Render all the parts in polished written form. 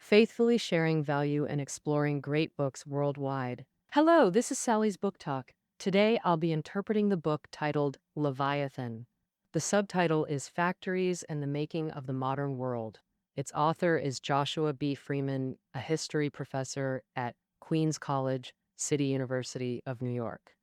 faithfully sharing value and exploring great books worldwide. Hello, this is Sally's Book Talk. Today I'll be interpreting the book titled Leviathan. The subtitle is Factories and the Making of the Modern World. Its author is Joshua B. Freeman, a history professor at Queens College, City University of New York.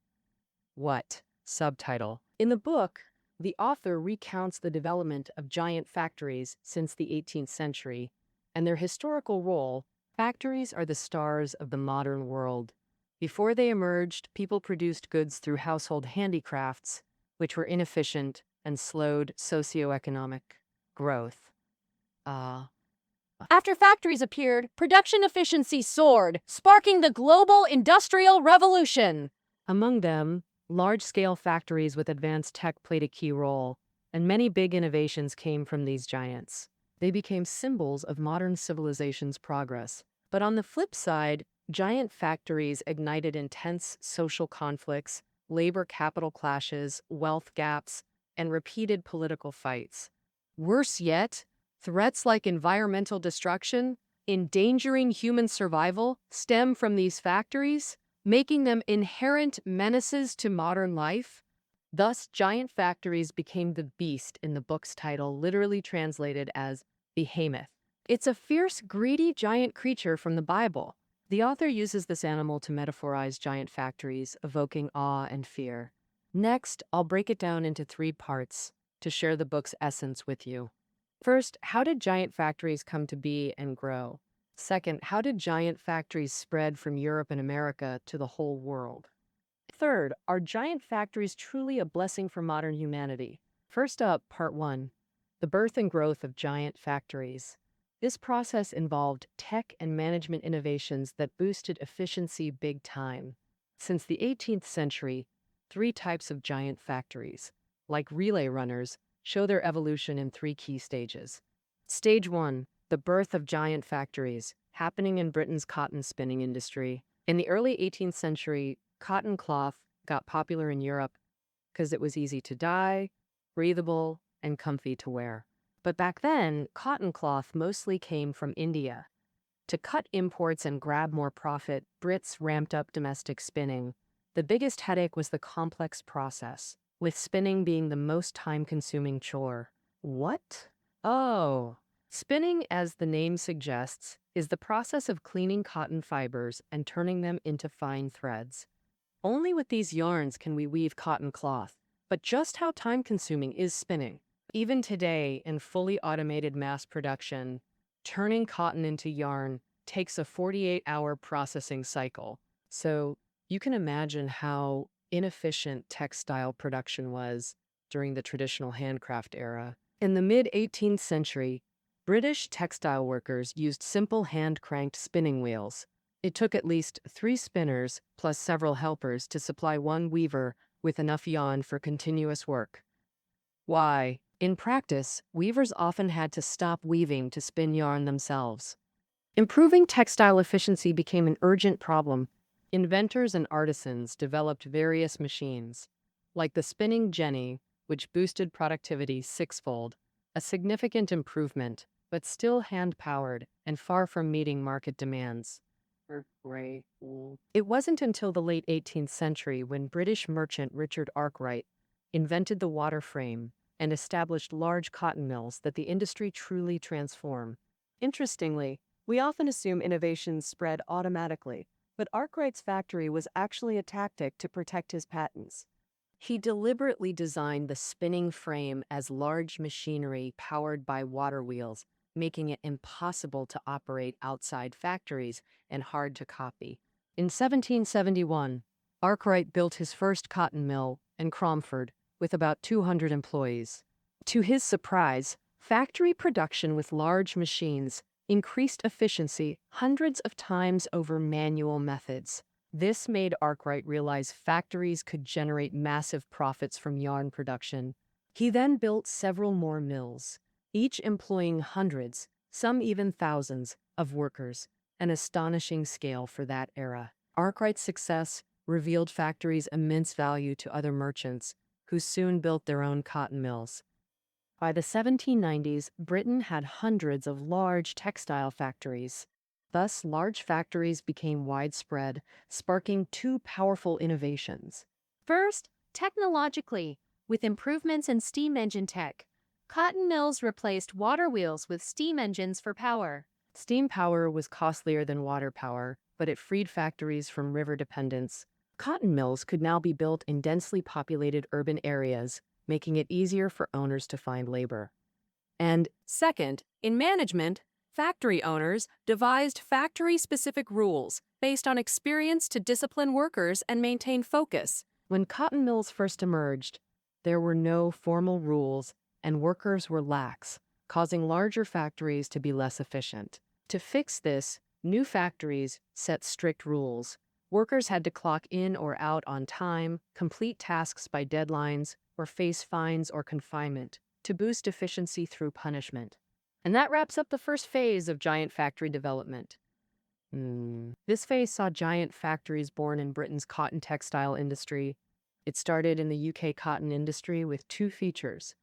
What? Subtitle. In the book, the author recounts the development of giant factories since the 18th century and their historical role. Factories are the stars of the modern world. Before they emerged, people produced goods through household handicrafts, which were inefficient and slowed socioeconomic growth. After factories appeared, production efficiency soared, sparking the global industrial revolution. Among them, large-scale factories with advanced tech played a key role, and many big innovations came from these giants. They became symbols of modern civilization's progress. But on the flip side, giant factories ignited intense social conflicts, labor-capital clashes, wealth gaps, and repeated political fights. Worse yet, threats like environmental destruction, endangering human survival, stem from these factories, making them inherent menaces to modern life. Thus, giant factories became the beast in the book's title, literally translated as Behemoth. It's a fierce, greedy giant creature from the Bible. The author uses this animal to metaphorize giant factories, evoking awe and fear. Next, I'll break it down into 3 parts to share the book's essence with you. First, how did giant factories come to be and grow? Second, how did giant factories spread from Europe and America to the whole world? Third, are giant factories truly a blessing for modern humanity? First up, Part 1. The birth and growth of giant factories. This process involved tech and management innovations that boosted efficiency big time. Since the 18th century, 3 types of giant factories, like relay runners, show their evolution in 3 key stages. Stage 1. The birth of giant factories, happening in Britain's cotton spinning industry. In the early 18th century, cotton cloth got popular in Europe because it was easy to dye, breathable, and comfy to wear. But back then, cotton cloth mostly came from India. To cut imports and grab more profit, Brits ramped up domestic spinning. The biggest headache was the complex process, with spinning being the most time-consuming chore. What? Oh. Spinning, as the name suggests, is the process of cleaning cotton fibers and turning them into fine threads. Only with these yarns can we weave cotton cloth. But just how time-consuming is spinning? Even today, in fully automated mass production, turning cotton into yarn takes a 48-hour processing cycle. So you can imagine how inefficient textile production was during the traditional handcraft era. In the mid-18th century, British textile workers used simple hand-cranked spinning wheels. It took at least 3 spinners, plus several helpers, to supply one weaver with enough yarn for continuous work. Why? In practice, weavers often had to stop weaving to spin yarn themselves. Improving textile efficiency became an urgent problem. Inventors and artisans developed various machines, like the spinning jenny, which boosted productivity 6-fold, a significant improvement, but still hand-powered and far from meeting market demands. It wasn't until the late 18th century when British merchant Richard Arkwright invented the water frame and established large cotton mills that the industry truly transformed. Interestingly, we often assume innovations spread automatically, but Arkwright's factory was actually a tactic to protect his patents. He deliberately designed the spinning frame as large machinery powered by water wheels, making it impossible to operate outside factories and hard to copy. In 1771, Arkwright built his first cotton mill in Cromford with about 200 employees. To his surprise, factory production with large machines increased efficiency hundreds of times over manual methods. This made Arkwright realize factories could generate massive profits from yarn production. He then built several more mills, each employing hundreds, some even thousands, of workers, an astonishing scale for that era. Arkwright's success revealed factories' immense value to other merchants, who soon built their own cotton mills. By the 1790s, Britain had hundreds of large textile factories. Thus, large factories became widespread, sparking two powerful innovations. First, technologically, with improvements in steam engine tech, cotton mills replaced water wheels with steam engines for power. Steam power was costlier than water power, but it freed factories from river dependence. Cotton mills could now be built in densely populated urban areas, making it easier for owners to find labor. And second, in management, factory owners devised factory-specific rules based on experience to discipline workers and maintain focus. When cotton mills first emerged, there were no formal rules and workers were lax, causing larger factories to be less efficient. To fix this, new factories set strict rules. Workers had to clock in or out on time, complete tasks by deadlines, or face fines or confinement to boost efficiency through punishment. And that wraps up the first phase of giant factory development. This phase saw giant factories born in Britain's cotton textile industry. It started in the UK cotton industry with two features: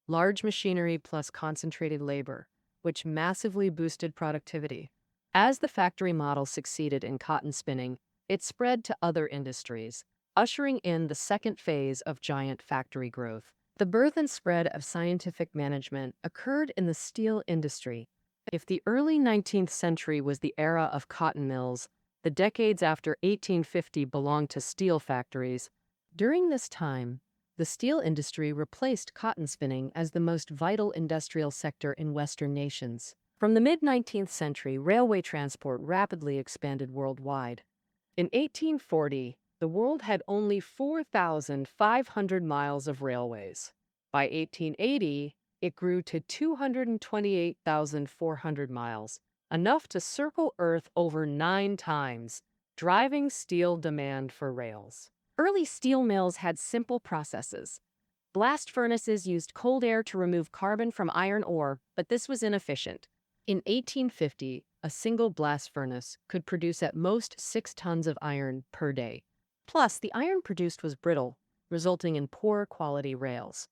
large machinery plus concentrated labor, which massively boosted productivity. As the factory model succeeded in cotton spinning, it spread to other industries, ushering in the second phase of giant factory growth. The birth and spread of scientific management occurred in the steel industry. If the early 19th century was the era of cotton mills, the decades after 1850 belonged to steel factories. During this time, the steel industry replaced cotton spinning as the most vital industrial sector in Western nations. From the mid-19th century, railway transport rapidly expanded worldwide. In 1840, the world had only 4,500 miles of railways. By 1880, it grew to 228,400 miles, enough to circle Earth over 9 times, driving steel demand for rails. Early steel mills had simple processes. Blast furnaces used cold air to remove carbon from iron ore, but this was inefficient. In 1850, a single blast furnace could produce at most 6 tons of iron per day. Plus, the iron produced was brittle, resulting in poor quality rails.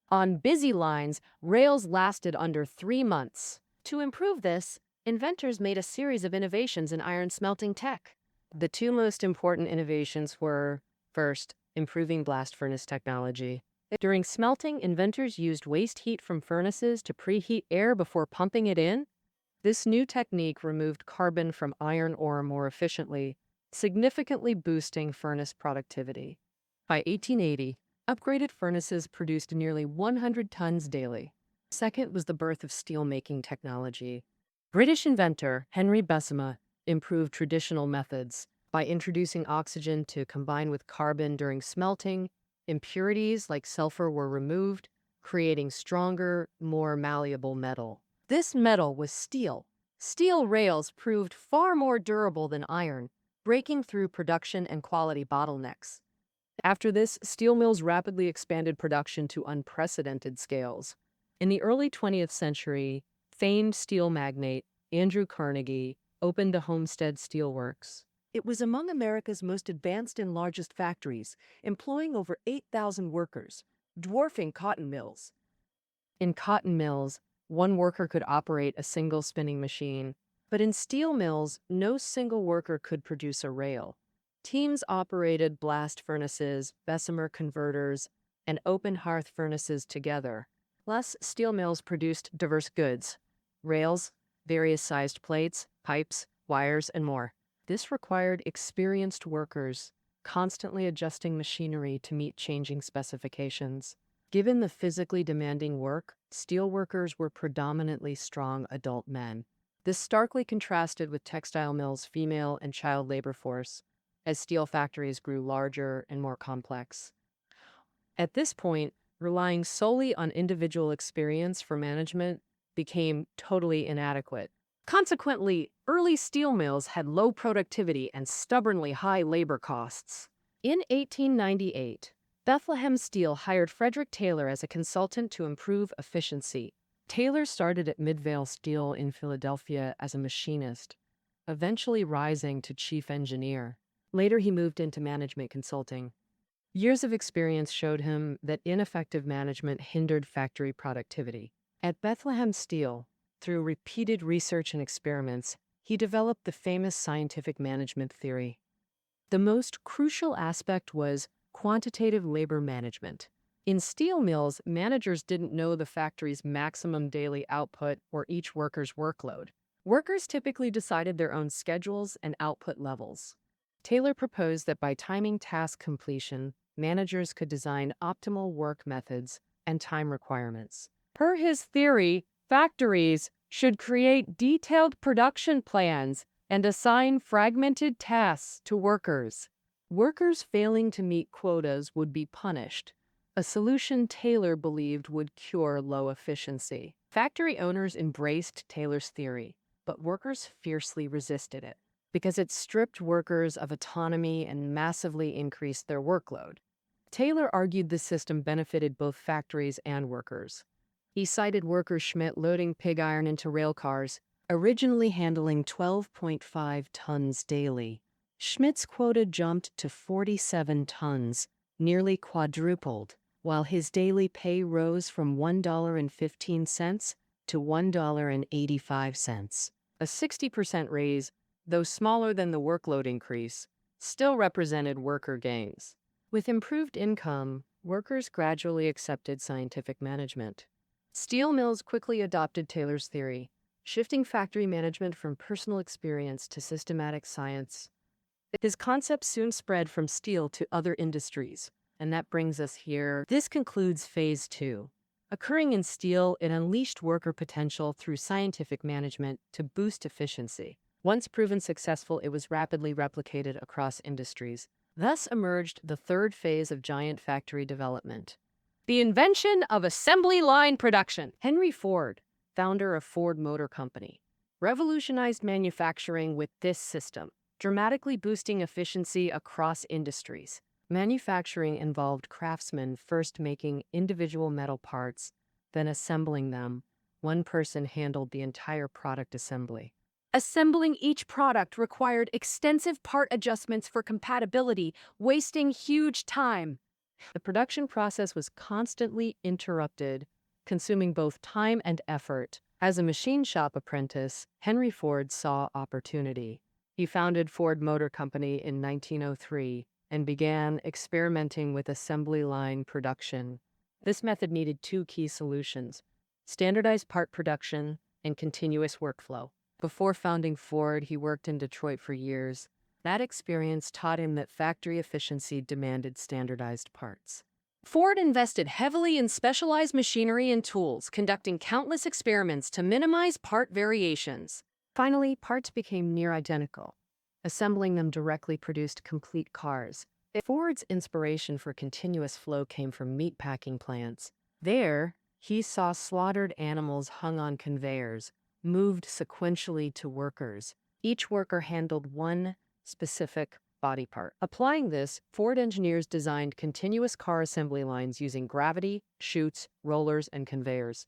On busy lines, rails lasted under 3 months. To improve this, inventors made a series of innovations in iron smelting tech. The two most important innovations were, first, improving blast furnace technology. During smelting, inventors used waste heat from furnaces to preheat air before pumping it in. This new technique removed carbon from iron ore more efficiently, significantly boosting furnace productivity. By 1880, upgraded furnaces produced nearly 100 tons daily. Second was the birth of steelmaking technology. British inventor Henry Bessemer improved traditional methods by introducing oxygen to combine with carbon during smelting. Impurities like sulfur were removed, creating stronger, more malleable metal. This metal was steel. Steel rails proved far more durable than iron, breaking through production and quality bottlenecks. After this, steel mills rapidly expanded production to unprecedented scales. In the early 20th century, famed steel magnate Andrew Carnegie opened the Homestead Steel Works. It was among America's most advanced and largest factories, employing over 8,000 workers, dwarfing cotton mills. In cotton mills, one worker could operate a single spinning machine, but in steel mills, no single worker could produce a rail. Teams operated blast furnaces, Bessemer converters, and open hearth furnaces together. Plus, steel mills produced diverse goods: rails, various sized plates, pipes, wires, and more. This required experienced workers, constantly adjusting machinery to meet changing specifications. Given the physically demanding work, steelworkers were predominantly strong adult men. This starkly contrasted with textile mills' female and child labor force, as steel factories grew larger and more complex. At this point, relying solely on individual experience for management became totally inadequate. Consequently, early steel mills had low productivity and stubbornly high labor costs. In 1898, Bethlehem Steel hired Frederick Taylor as a consultant to improve efficiency. Taylor started at Midvale Steel in Philadelphia as a machinist, eventually rising to chief engineer. Later, he moved into management consulting. Years of experience showed him that ineffective management hindered factory productivity. At Bethlehem Steel, through repeated research and experiments, he developed the famous scientific management theory. The most crucial aspect was quantitative labor management. In steel mills, managers didn't know the factory's maximum daily output or each worker's workload. Workers typically decided their own schedules and output levels. Taylor proposed that by timing task completion, managers could design optimal work methods and time requirements. Per his theory, factories should create detailed production plans and assign fragmented tasks to workers. Workers failing to meet quotas would be punished, a solution Taylor believed would cure low efficiency. Factory owners embraced Taylor's theory, but workers fiercely resisted it because it stripped workers of autonomy and massively increased their workload. Taylor argued the system benefited both factories and workers. He cited worker Schmidt loading pig iron into rail cars, originally handling 12.5 tons daily. Schmidt's quota jumped to 47 tons, nearly quadrupled, while his daily pay rose from $1.15 to $1.85. A 60% raise, though smaller than the workload increase, still represented worker gains. With improved income, workers gradually accepted scientific management. Steel mills quickly adopted Taylor's theory, shifting factory management from personal experience to systematic science. His concept soon spread from steel to other industries, and that brings us here. This concludes Phase 2. Occurring in steel, it unleashed worker potential through scientific management to boost efficiency. Once proven successful, it was rapidly replicated across industries. Thus emerged the third phase of giant factory development, the invention of assembly line production. Henry Ford, founder of Ford Motor Company, revolutionized manufacturing with this system, dramatically boosting efficiency across industries. Manufacturing involved craftsmen first making individual metal parts, then assembling them. One person handled the entire product assembly. Assembling each product required extensive part adjustments for compatibility, wasting huge time. The production process was constantly interrupted, consuming both time and effort. As a machine shop apprentice, Henry Ford saw opportunity. He founded Ford Motor Company in 1903 and began experimenting with assembly line production. This method needed two key solutions: standardized part production and continuous workflow. Before founding Ford, he worked in Detroit for years. That experience taught him that factory efficiency demanded standardized parts. Ford invested heavily in specialized machinery and tools, conducting countless experiments to minimize part variations. Finally, parts became near identical. Assembling them directly produced complete cars. Ford's inspiration for continuous flow came from meatpacking plants. There, he saw slaughtered animals hung on conveyors, moved sequentially to workers. Each worker handled one specific body part. Applying this, Ford engineers designed continuous car assembly lines using gravity, chutes, rollers, and conveyors.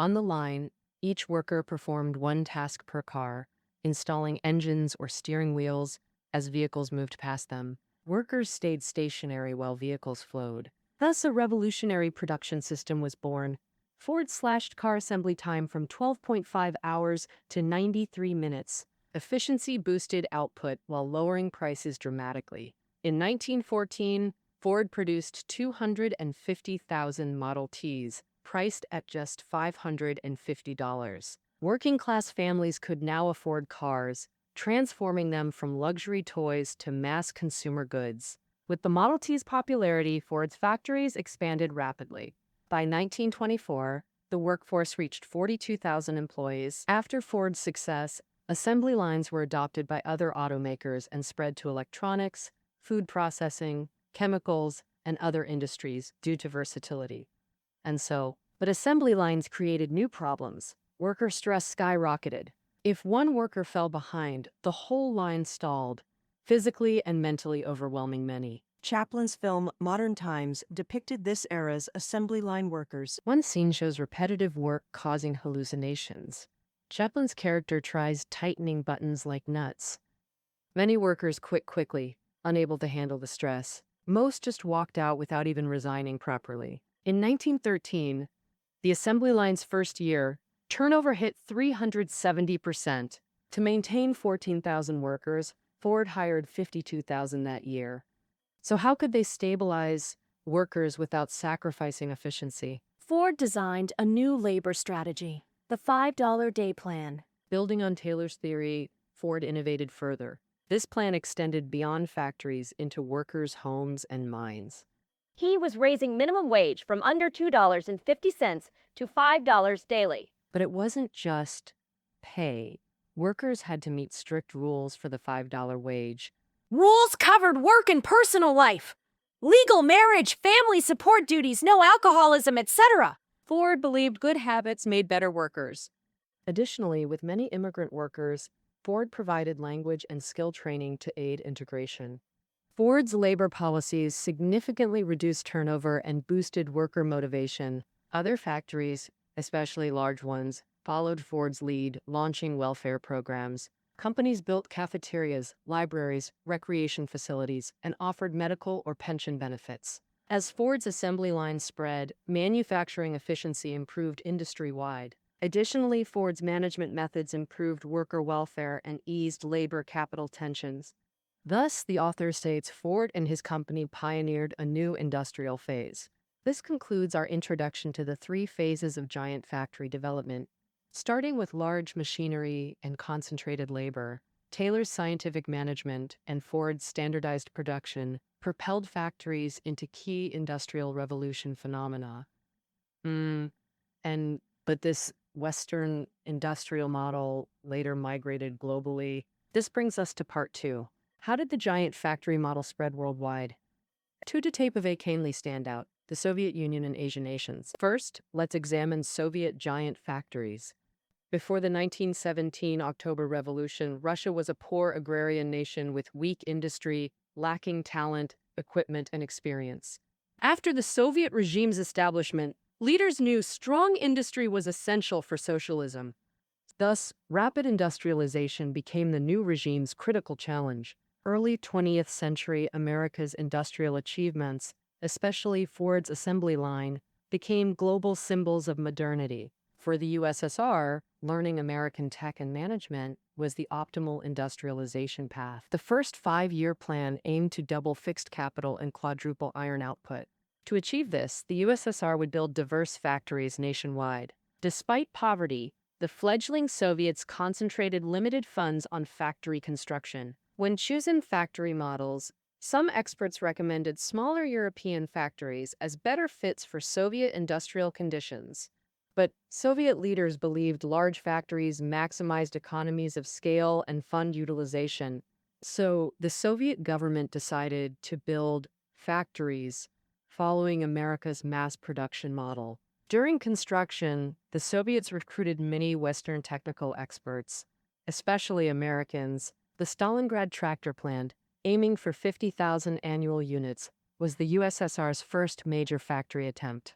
On the line, each worker performed one task per car, installing engines or steering wheels as vehicles moved past them. Workers stayed stationary while vehicles flowed. Thus, a revolutionary production system was born. Ford slashed car assembly time from 12.5 hours to 93 minutes. Efficiency boosted output while lowering prices dramatically. In 1914, Ford produced 250,000 Model Ts, priced at just $550. Working-class families could now afford cars, transforming them from luxury toys to mass consumer goods. With the Model T's popularity, Ford's factories expanded rapidly. By 1924, the workforce reached 42,000 employees. After Ford's success, assembly lines were adopted by other automakers and spread to electronics, food processing, chemicals, and other industries due to versatility. But assembly lines created new problems. Worker stress skyrocketed. If one worker fell behind, the whole line stalled, physically and mentally overwhelming many. Chaplin's film Modern Times depicted this era's assembly line workers. One scene shows repetitive work causing hallucinations. Chaplin's character tries tightening buttons like nuts. Many workers quit quickly, unable to handle the stress. Most just walked out without even resigning properly. In 1913, the assembly line's first year, turnover hit 370%. To maintain 14,000 workers, Ford hired 52,000 that year. So how could they stabilize workers without sacrificing efficiency? Ford designed a new labor strategy, the $5 day plan. Building on Taylor's theory, Ford innovated further. This plan extended beyond factories into workers' homes and mines. He was raising minimum wage from under $2.50 to $5 daily. But it wasn't just pay. Workers had to meet strict rules for the $5 wage. Rules covered work and personal life, legal marriage, family support duties, no alcoholism, etc. Ford believed good habits made better workers. Additionally, with many immigrant workers, Ford provided language and skill training to aid integration. Ford's labor policies significantly reduced turnover and boosted worker motivation. Other factories, especially large ones, followed Ford's lead, launching welfare programs. Companies built cafeterias, libraries, recreation facilities, and offered medical or pension benefits. As Ford's assembly line spread, manufacturing efficiency improved industry-wide. Additionally, Ford's management methods improved worker welfare and eased labor capital tensions. Thus, the author states Ford and his company pioneered a new industrial phase. This concludes our introduction to the 3 phases of giant factory development. Starting with large machinery and concentrated labor, Taylor's scientific management and Ford's standardized production propelled factories into key industrial revolution phenomena. But this Western industrial model later migrated globally. This brings us to part 2. How did the giant factory model spread worldwide? 2 to tape of Akanely stand out: the Soviet Union and Asian nations. First, let's examine Soviet giant factories. Before the 1917 October Revolution, Russia was a poor agrarian nation with weak industry, lacking talent, equipment, and experience. After the Soviet regime's establishment, leaders knew strong industry was essential for socialism. Thus, rapid industrialization became the new regime's critical challenge. Early 20th century America's industrial achievements, especially Ford's assembly line, became global symbols of modernity. For the USSR, learning American tech and management was the optimal industrialization path. The first 5-year plan aimed to double fixed capital and quadruple iron output. To achieve this, the USSR would build diverse factories nationwide. Despite poverty, the fledgling Soviets concentrated limited funds on factory construction. When choosing factory models, some experts recommended smaller European factories as better fits for Soviet industrial conditions. But Soviet leaders believed large factories maximized economies of scale and fund utilization. So the Soviet government decided to build factories following America's mass production model. During construction, the Soviets recruited many Western technical experts, especially Americans. The Stalingrad tractor plant, aiming for 50,000 annual units, was the USSR's first major factory attempt.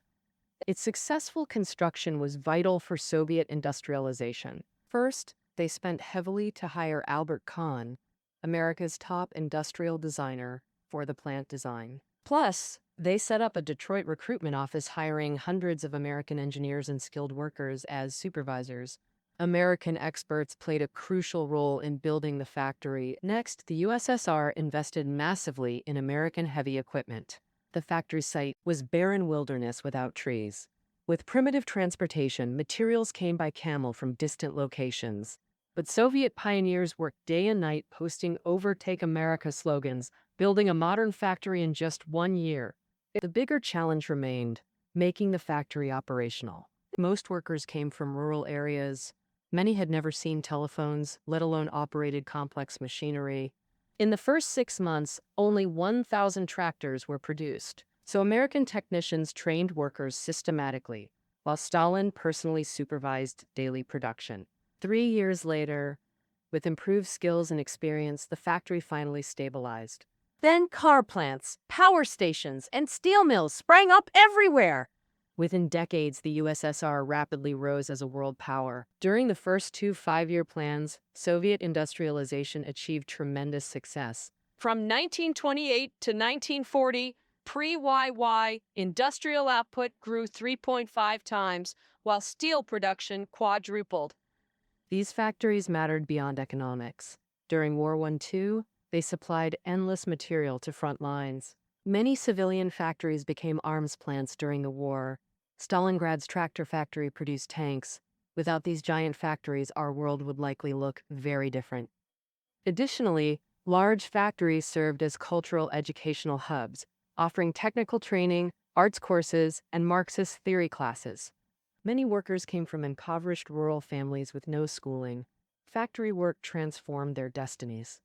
Its successful construction was vital for Soviet industrialization. First, they spent heavily to hire Albert Kahn, America's top industrial designer, for the plant design. Plus, they set up a Detroit recruitment office hiring hundreds of American engineers and skilled workers as supervisors. American experts played a crucial role in building the factory. Next, the USSR invested massively in American heavy equipment. The factory site was barren wilderness without trees. With primitive transportation, materials came by camel from distant locations. But Soviet pioneers worked day and night posting "Overtake America" slogans, building a modern factory in just 1 year. The bigger challenge remained: making the factory operational. Most workers came from rural areas. Many had never seen telephones, let alone operated complex machinery. In the first 6 months, only 1,000 tractors were produced. So American technicians trained workers systematically, while Stalin personally supervised daily production. 3 years later, with improved skills and experience, the factory finally stabilized. Then car plants, power stations, and steel mills sprang up everywhere. Within decades, the USSR rapidly rose as a world power. During the first 2 5-year plans, Soviet industrialization achieved tremendous success. From 1928 to 1940, pre-YY, industrial output grew 3.5 times, while steel production quadrupled. These factories mattered beyond economics. During World War II, they supplied endless material to front lines. Many civilian factories became arms plants during the war. Stalingrad's tractor factory produced tanks. Without these giant factories, our world would likely look very different. Additionally, large factories served as cultural educational hubs, offering technical training, arts courses, and Marxist theory classes. Many workers came from impoverished rural families with no schooling. Factory work transformed their destinies.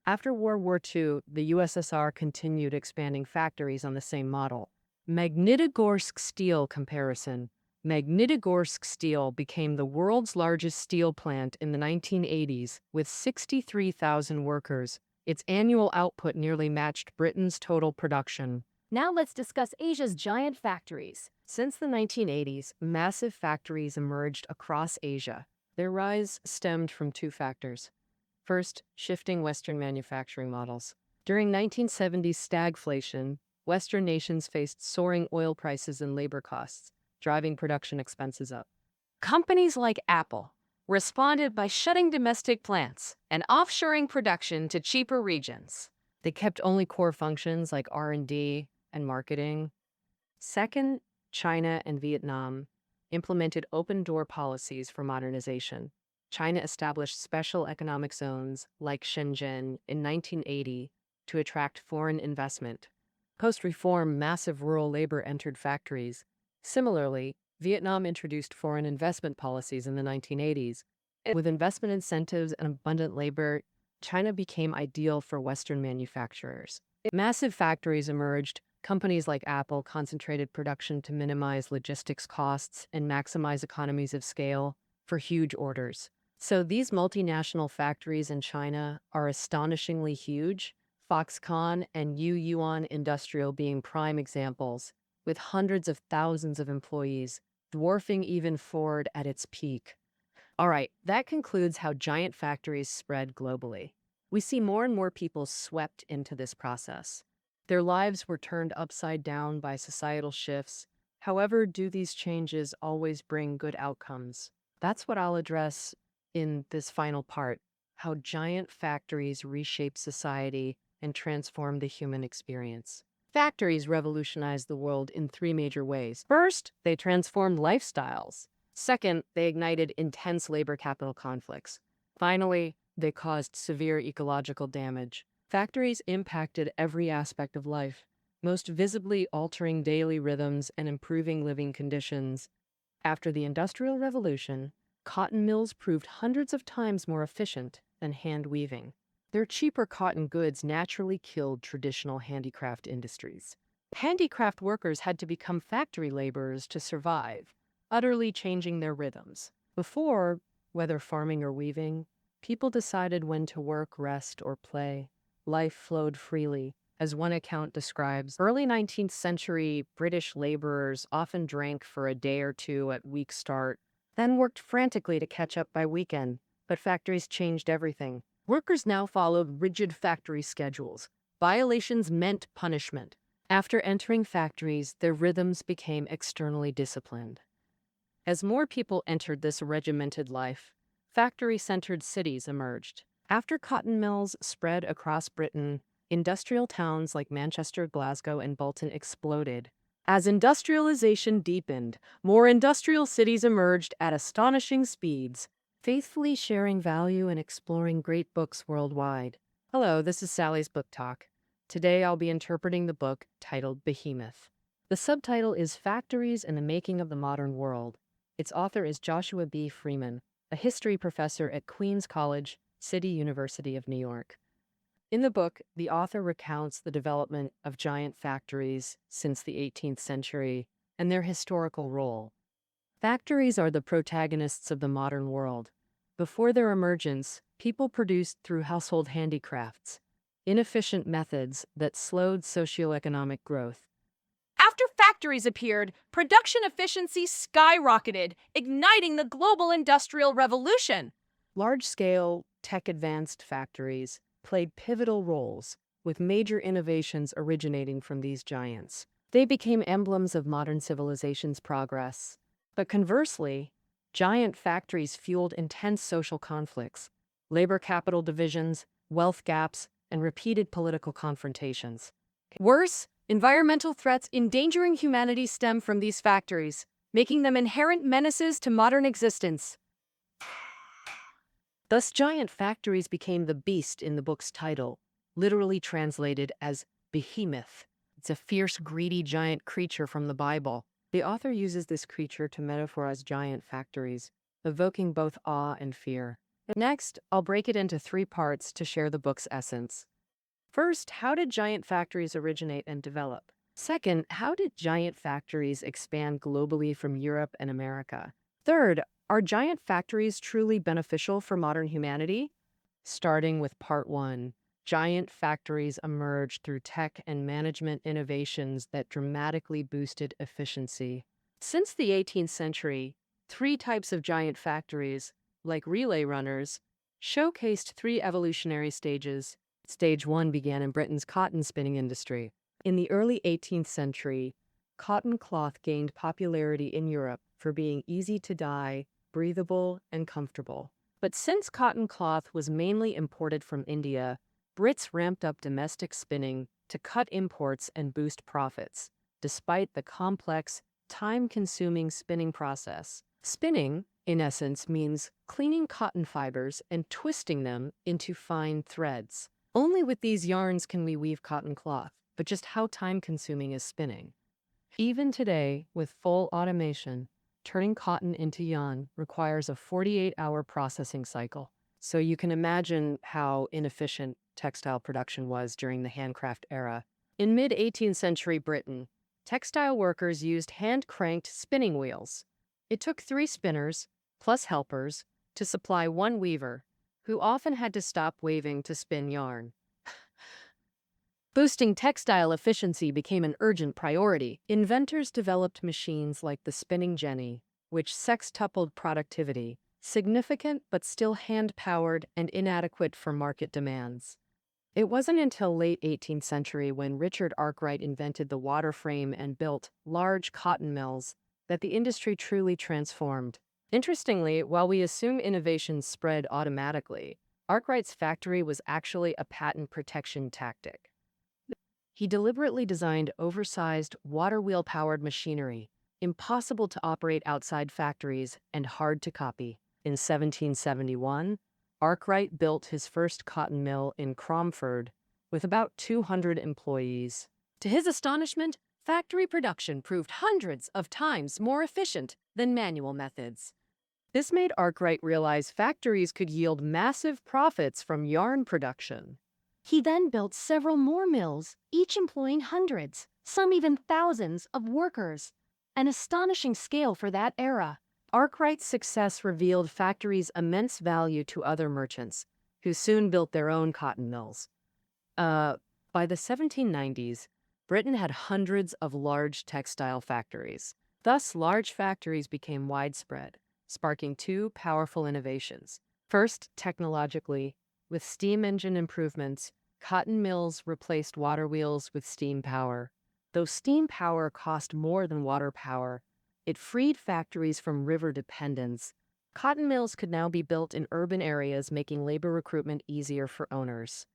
After World War II, the USSR continued expanding factories on the same model. Magnitogorsk steel comparison. Magnitogorsk Steel became the world's largest steel plant in the 1980s, with 63,000 workers. Its annual output nearly matched Britain's total production. Now let's discuss Asia's giant factories. Since the 1980s, massive factories emerged across Asia. Their rise stemmed from two factors. First, shifting Western manufacturing models. During 1970s stagflation, Western nations faced soaring oil prices and labor costs, driving production expenses up. Companies like Apple responded by shutting domestic plants and offshoring production to cheaper regions. They kept only core functions like R&D and marketing. Second, China and Vietnam implemented open-door policies for modernization. China established special economic zones like Shenzhen in 1980 to attract foreign investment. Post-reform, massive rural labor entered factories. Similarly, Vietnam introduced foreign investment policies in the 1980s. With investment incentives and abundant labor, China became ideal for Western manufacturers. Massive factories emerged. Companies like Apple concentrated production to minimize logistics costs and maximize economies of scale for huge orders. So these multinational factories in China are astonishingly huge, Foxconn and Yuan Industrial being prime examples, with hundreds of thousands of employees, dwarfing even Ford at its peak. All right, that concludes how giant factories spread globally. We see more and more people swept into this process. Their lives were turned upside down by societal shifts. However, do these changes always bring good outcomes? That's what I'll address in this final part, how giant factories reshape society and transform the human experience. Factories revolutionized the world in three major ways. First, they transformed lifestyles. Second, they ignited intense labor capital conflicts. Finally, they caused severe ecological damage. Factories impacted every aspect of life, most visibly altering daily rhythms and improving living conditions. After the Industrial Revolution, cotton mills proved hundreds of times more efficient than hand weaving. Their cheaper cotton goods naturally killed traditional handicraft industries. Handicraft workers had to become factory laborers to survive, utterly changing their rhythms. Before, whether farming or weaving, people decided when to work, rest, or play. Life flowed freely. As one account describes, early 19th century British laborers often drank for a day or two at week start, then worked frantically to catch up by weekend. But factories changed everything. Workers now followed rigid factory schedules. Violations meant punishment. After entering factories, their rhythms became externally disciplined. As more people entered this regimented life, factory-centered cities emerged. After cotton mills spread across Britain, industrial towns like Manchester, Glasgow, and Bolton exploded. As industrialization deepened, more industrial cities emerged at astonishing speeds, faithfully sharing value and exploring great books worldwide. Hello, this is Sally's Book Talk. Today I'll be interpreting the book titled Behemoth. The subtitle is Factories and the Making of the Modern World. Its author is Joshua B. Freeman, a history professor at Queens College, City University of New York. In the book, the author recounts the development of giant factories since the 18th century and their historical role. Factories are the protagonists of the modern world. Before their emergence, people produced through household handicrafts, inefficient methods that slowed socioeconomic growth. After factories appeared, production efficiency skyrocketed, igniting the global industrial revolution. Large-scale, tech-advanced factories played pivotal roles, with major innovations originating from these giants. They became emblems of modern civilization's progress. But conversely, Giant factories fueled intense social conflicts, labor capital divisions, wealth gaps, and repeated political confrontations. Worse, environmental threats endangering humanity stem from these factories, making them inherent menaces to modern existence. Thus, giant factories became the beast in the book's title, literally translated as Behemoth. It's a fierce, greedy giant creature from the Bible. The author uses this creature to metaphorize giant factories, evoking both awe and fear. Next, I'll break it into 3 parts to share the book's essence. First, how did giant factories originate and develop? Second, how did giant factories expand globally from Europe and America? Third, are giant factories truly beneficial for modern humanity? Starting with part 1, giant factories emerged through tech and management innovations that dramatically boosted efficiency. Since the 18th century, 3 types of giant factories, like relay runners, showcased 3 evolutionary stages. Stage 1 began in Britain's cotton spinning industry. In the early 18th century, cotton cloth gained popularity in Europe for being easy to dye, breathable, and comfortable. But since cotton cloth was mainly imported from India, Brits ramped up domestic spinning to cut imports and boost profits, despite the complex, time-consuming spinning process. Spinning, in essence, means cleaning cotton fibers and twisting them into fine threads. Only with these yarns can we weave cotton cloth, but just how time-consuming is spinning? Even today, with full automation, turning cotton into yarn requires a 48-hour processing cycle. So you can imagine how inefficient textile production was during the handcraft era. In mid-18th century Britain, textile workers used hand-cranked spinning wheels. It took 3 spinners, plus helpers, to supply 1 weaver, who often had to stop weaving to spin yarn. Boosting textile efficiency became an urgent priority. Inventors developed machines like the spinning jenny, which sextupled productivity, significant but still hand-powered and inadequate for market demands. It wasn't until late 18th century when Richard Arkwright invented the water frame and built large cotton mills that the industry truly transformed. Interestingly, while we assume innovations spread automatically, Arkwright's factory was actually a patent protection tactic. He deliberately designed oversized, water wheel-powered machinery, impossible to operate outside factories and hard to copy. In 1771, Arkwright built his first cotton mill in Cromford with about 200 employees. To his astonishment, factory production proved hundreds of times more efficient than manual methods. This made Arkwright realize factories could yield massive profits from yarn production. He then built several more mills, each employing hundreds, some even thousands, of workers. An astonishing scale for that era. Arkwright's success revealed factories' immense value to other merchants, who soon built their own cotton mills. By the 1790s, Britain had hundreds of large textile factories. Thus, large factories became widespread, sparking 2 powerful innovations. First, technologically, with steam engine improvements, cotton mills replaced water wheels with steam power. Though steam power cost more than water power, it freed factories from river dependence. Cotton mills could now be built in urban areas, making labor recruitment easier for owners.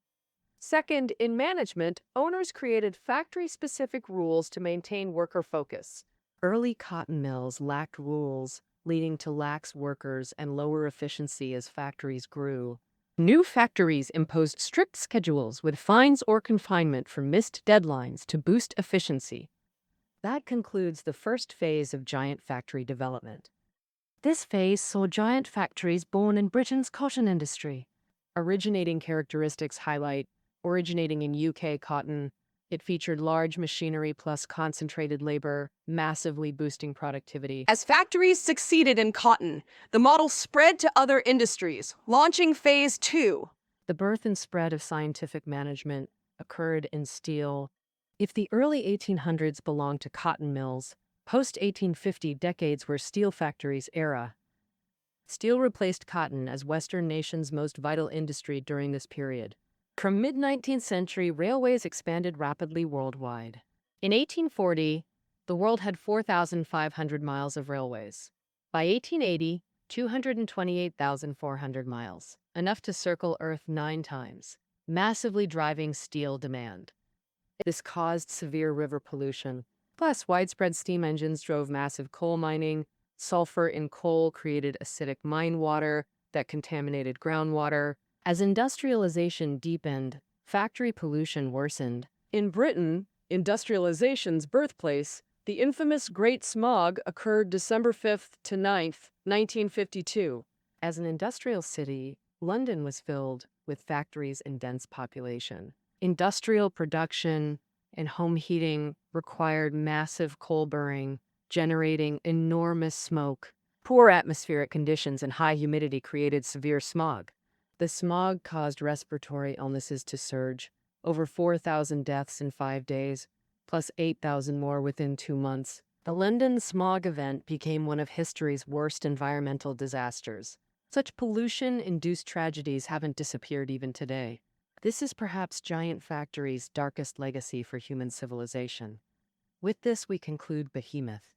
Second, in management, owners created factory-specific rules to maintain worker focus. Early cotton mills lacked rules, leading to lax workers and lower efficiency as factories grew. New factories imposed strict schedules with fines or confinement for missed deadlines to boost efficiency. That concludes the first phase of giant factory development. This phase saw giant factories born in Britain's cotton industry. Originating characteristics highlight originating in UK cotton. It featured large machinery plus concentrated labor, massively boosting productivity. As factories succeeded in cotton, the model spread to other industries, launching Phase 2. The birth and spread of scientific management occurred in steel. If the early 1800s belonged to cotton mills, post-1850 decades were steel factories' era. Steel replaced cotton as Western nations' most vital industry during this period. From mid-19th century, railways expanded rapidly worldwide. In 1840, the world had 4,500 miles of railways. By 1880, 228,400 miles, enough to circle Earth 9 times, massively driving steel demand. This caused severe river pollution. Plus, widespread steam engines drove massive coal mining. Sulfur in coal created acidic mine water that contaminated groundwater. As industrialization deepened, factory pollution worsened. In Britain, industrialization's birthplace, the infamous Great Smog occurred December 5th to 9th, 1952. As an industrial city, London was filled with factories and dense population. Industrial production and home heating required massive coal burning, generating enormous smoke. Poor atmospheric conditions and high humidity created severe smog. The smog caused respiratory illnesses to surge, over 4,000 deaths in 5 days, plus 8,000 more within 2 months. The London smog event became one of history's worst environmental disasters. Such pollution-induced tragedies haven't disappeared even today. This is perhaps giant factories' darkest legacy for human civilization. With this, we conclude Behemoth.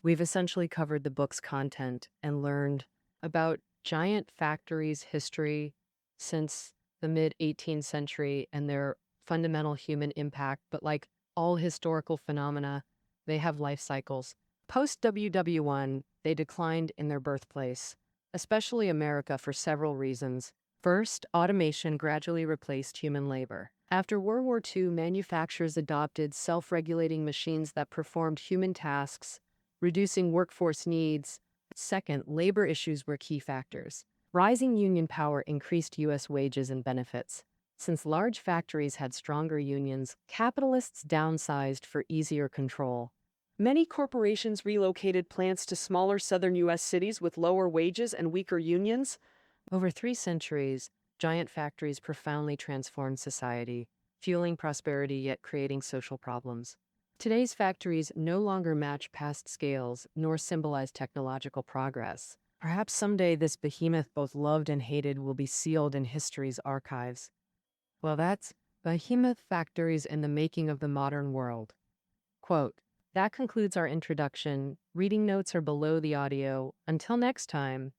We've essentially covered the book's content and learned about giant factories' history since the mid-18th century and their fundamental human impact. But like all historical phenomena, they have life cycles. Post-WW1, they declined in their birthplace, especially America, for several reasons. First, automation gradually replaced human labor. After World War II, manufacturers adopted self-regulating machines that performed human tasks, reducing workforce needs. Second, labor issues were key factors. Rising union power increased U.S. wages and benefits. Since large factories had stronger unions, capitalists downsized for easier control. Many corporations relocated plants to smaller southern U.S. cities with lower wages and weaker unions. Over 3 centuries, giant factories profoundly transformed society, fueling prosperity yet creating social problems. Today's factories no longer match past scales nor symbolize technological progress. Perhaps someday this behemoth both loved and hated will be sealed in history's archives. Well, that's Behemoth Factories in the Making of the Modern World. Quote, that concludes our introduction. Reading notes are below the audio. Until next time.